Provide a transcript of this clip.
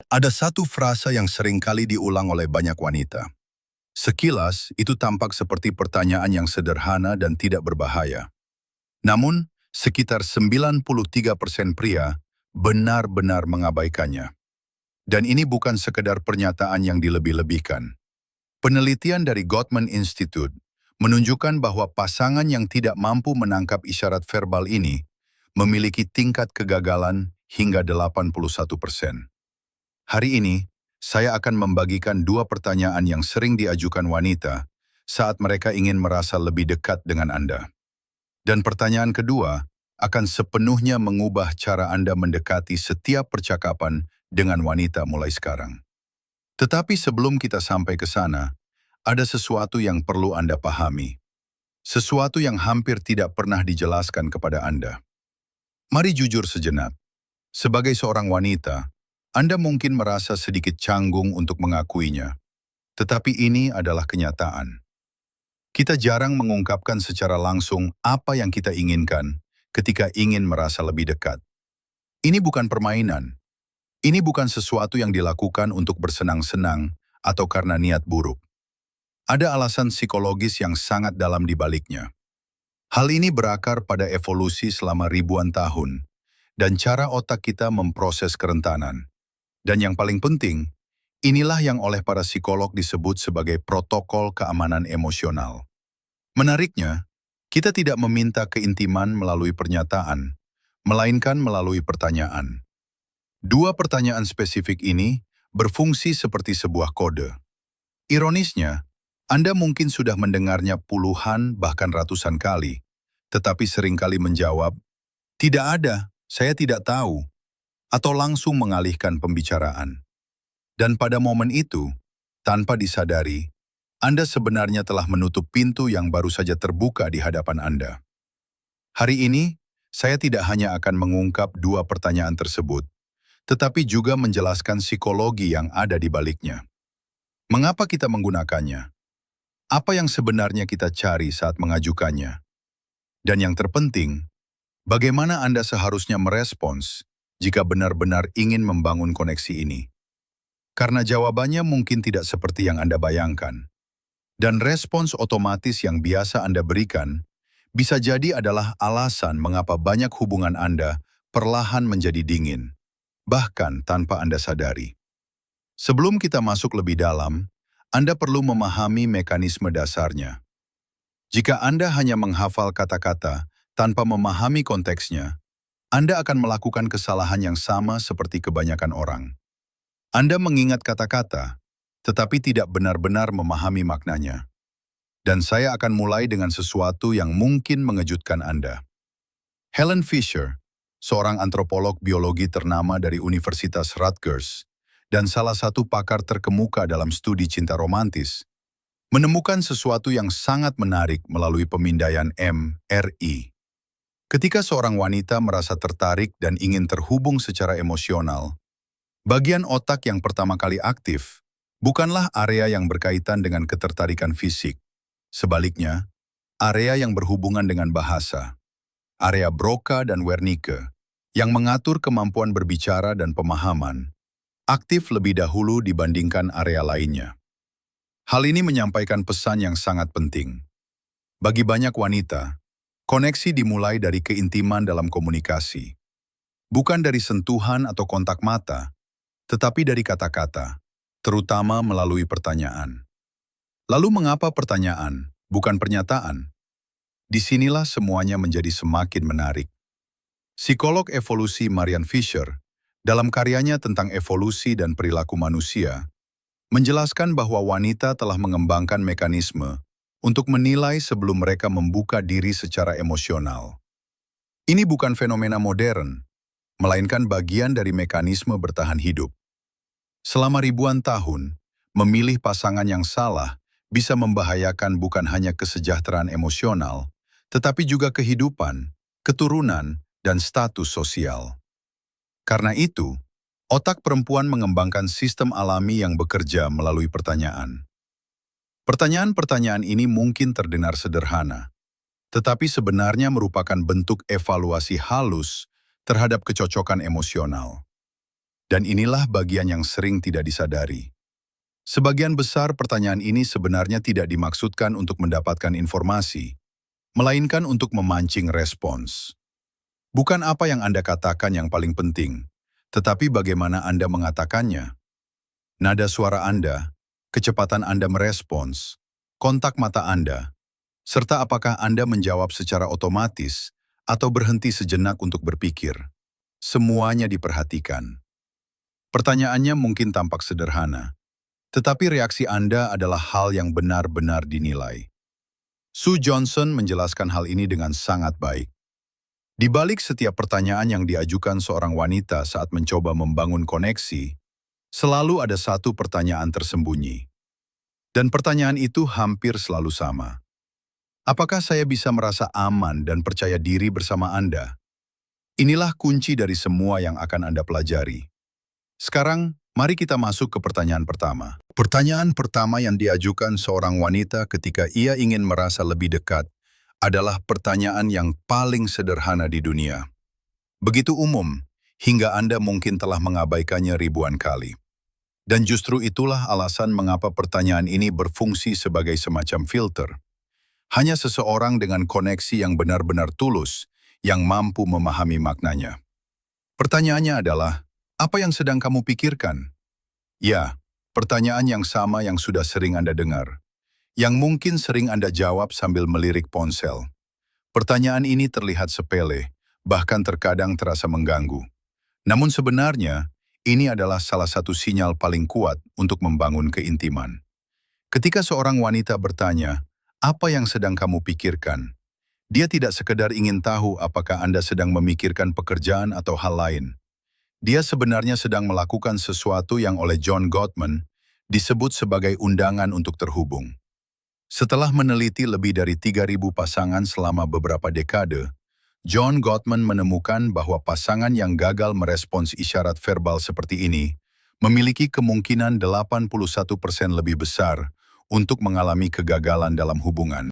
Ada satu frasa yang seringkali diulang oleh banyak wanita. Sekilas, itu tampak seperti pertanyaan yang sederhana dan tidak berbahaya. Namun, sekitar 93% pria benar-benar mengabaikannya. Dan ini bukan sekedar pernyataan yang dilebih-lebihkan. Penelitian dari Gottman Institute menunjukkan bahwa pasangan yang tidak mampu menangkap isyarat verbal ini memiliki tingkat kegagalan hingga 81%. Hari ini, saya akan membagikan dua pertanyaan yang sering diajukan wanita saat mereka ingin merasa lebih dekat dengan Anda. Dan pertanyaan kedua akan sepenuhnya mengubah cara Anda mendekati setiap percakapan dengan wanita mulai sekarang. Tetapi sebelum kita sampai ke sana, ada sesuatu yang perlu Anda pahami. Sesuatu yang hampir tidak pernah dijelaskan kepada Anda. Mari jujur sejenak. Sebagai seorang wanita, Anda mungkin merasa sedikit canggung untuk mengakuinya. Tetapi ini adalah kenyataan. Kita jarang mengungkapkan secara langsung apa yang kita inginkan ketika ingin merasa lebih dekat. Ini bukan permainan. Ini bukan sesuatu yang dilakukan untuk bersenang-senang atau karena niat buruk. Ada alasan psikologis yang sangat dalam di baliknya. Hal ini berakar pada evolusi selama ribuan tahun dan cara otak kita memproses kerentanan. Dan yang paling penting, inilah yang oleh para psikolog disebut sebagai protokol keamanan emosional. Menariknya, kita tidak meminta keintiman melalui pernyataan, melainkan melalui pertanyaan. Dua pertanyaan spesifik ini berfungsi seperti sebuah kode. Ironisnya, Anda mungkin sudah mendengarnya puluhan bahkan ratusan kali, tetapi seringkali menjawab, "Tidak ada, saya tidak tahu," atau langsung mengalihkan pembicaraan. Dan pada momen itu, tanpa disadari, Anda sebenarnya telah menutup pintu yang baru saja terbuka di hadapan Anda. Hari ini, saya tidak hanya akan mengungkap dua pertanyaan tersebut, tetapi juga menjelaskan psikologi yang ada di baliknya. Mengapa kita menggunakannya? Apa yang sebenarnya kita cari saat mengajukannya? Dan yang terpenting, bagaimana Anda seharusnya merespons jika benar-benar ingin membangun koneksi ini? Karena jawabannya mungkin tidak seperti yang Anda bayangkan. Dan respons otomatis yang biasa Anda berikan bisa jadi adalah alasan mengapa banyak hubungan Anda perlahan menjadi dingin, bahkan tanpa Anda sadari. Sebelum kita masuk lebih dalam, Anda perlu memahami mekanisme dasarnya. Jika Anda hanya menghafal kata-kata tanpa memahami konteksnya, Anda akan melakukan kesalahan yang sama seperti kebanyakan orang. Anda mengingat kata-kata, tetapi tidak benar-benar memahami maknanya. Dan saya akan mulai dengan sesuatu yang mungkin mengejutkan Anda. Helen Fisher, seorang antropolog biologi ternama dari Universitas Rutgers, dan salah satu pakar terkemuka dalam studi cinta romantis, menemukan sesuatu yang sangat menarik melalui pemindaian MRI. Ketika seorang wanita merasa tertarik dan ingin terhubung secara emosional, bagian otak yang pertama kali aktif bukanlah area yang berkaitan dengan ketertarikan fisik. Sebaliknya, area yang berhubungan dengan bahasa, area Broca dan Wernicke, yang mengatur kemampuan berbicara dan pemahaman, aktif lebih dahulu dibandingkan area lainnya. Hal ini menyampaikan pesan yang sangat penting. Bagi banyak wanita, koneksi dimulai dari keintiman dalam komunikasi. Bukan dari sentuhan atau kontak mata, tetapi dari kata-kata, terutama melalui pertanyaan. Lalu mengapa pertanyaan, bukan pernyataan? Disinilah semuanya menjadi semakin menarik. Psikolog evolusi Marian Fisher, dalam karyanya tentang evolusi dan perilaku manusia, menjelaskan bahwa wanita telah mengembangkan mekanisme untuk menilai sebelum mereka membuka diri secara emosional. Ini bukan fenomena modern, melainkan bagian dari mekanisme bertahan hidup. Selama ribuan tahun, memilih pasangan yang salah bisa membahayakan bukan hanya kesejahteraan emosional, tetapi juga kehidupan, keturunan, dan status sosial. Karena itu, otak perempuan mengembangkan sistem alami yang bekerja melalui pertanyaan. Pertanyaan-pertanyaan ini mungkin terdengar sederhana, tetapi sebenarnya merupakan bentuk evaluasi halus terhadap kecocokan emosional. Dan inilah bagian yang sering tidak disadari. Sebagian besar pertanyaan ini sebenarnya tidak dimaksudkan untuk mendapatkan informasi, melainkan untuk memancing respons. Bukan apa yang Anda katakan yang paling penting, tetapi bagaimana Anda mengatakannya. Nada suara Anda, kecepatan Anda merespons, kontak mata Anda, serta apakah Anda menjawab secara otomatis atau berhenti sejenak untuk berpikir. Semuanya diperhatikan. Pertanyaannya mungkin tampak sederhana, tetapi reaksi Anda adalah hal yang benar-benar dinilai. Sue Johnson menjelaskan hal ini dengan sangat baik. Di balik setiap pertanyaan yang diajukan seorang wanita saat mencoba membangun koneksi, selalu ada satu pertanyaan tersembunyi. Dan pertanyaan itu hampir selalu sama. Apakah saya bisa merasa aman dan percaya diri bersama Anda? Inilah kunci dari semua yang akan Anda pelajari. Sekarang, mari kita masuk ke pertanyaan pertama. Pertanyaan pertama yang diajukan seorang wanita ketika ia ingin merasa lebih dekat adalah pertanyaan yang paling sederhana di dunia. Begitu umum, hingga Anda mungkin telah mengabaikannya ribuan kali. Dan justru itulah alasan mengapa pertanyaan ini berfungsi sebagai semacam filter. Hanya seseorang dengan koneksi yang benar-benar tulus yang mampu memahami maknanya. Pertanyaannya adalah, apa yang sedang kamu pikirkan? Ya, pertanyaan yang sama yang sudah sering Anda dengar, yang mungkin sering Anda jawab sambil melirik ponsel. Pertanyaan ini terlihat sepele, bahkan terkadang terasa mengganggu. Namun sebenarnya, ini adalah salah satu sinyal paling kuat untuk membangun keintiman. Ketika seorang wanita bertanya, apa yang sedang kamu pikirkan? Dia tidak sekedar ingin tahu apakah Anda sedang memikirkan pekerjaan atau hal lain. Dia sebenarnya sedang melakukan sesuatu yang oleh John Gottman disebut sebagai undangan untuk terhubung. Setelah meneliti lebih dari 3.000 pasangan selama beberapa dekade, John Gottman menemukan bahwa pasangan yang gagal merespons isyarat verbal seperti ini memiliki kemungkinan 81% lebih besar untuk mengalami kegagalan dalam hubungan.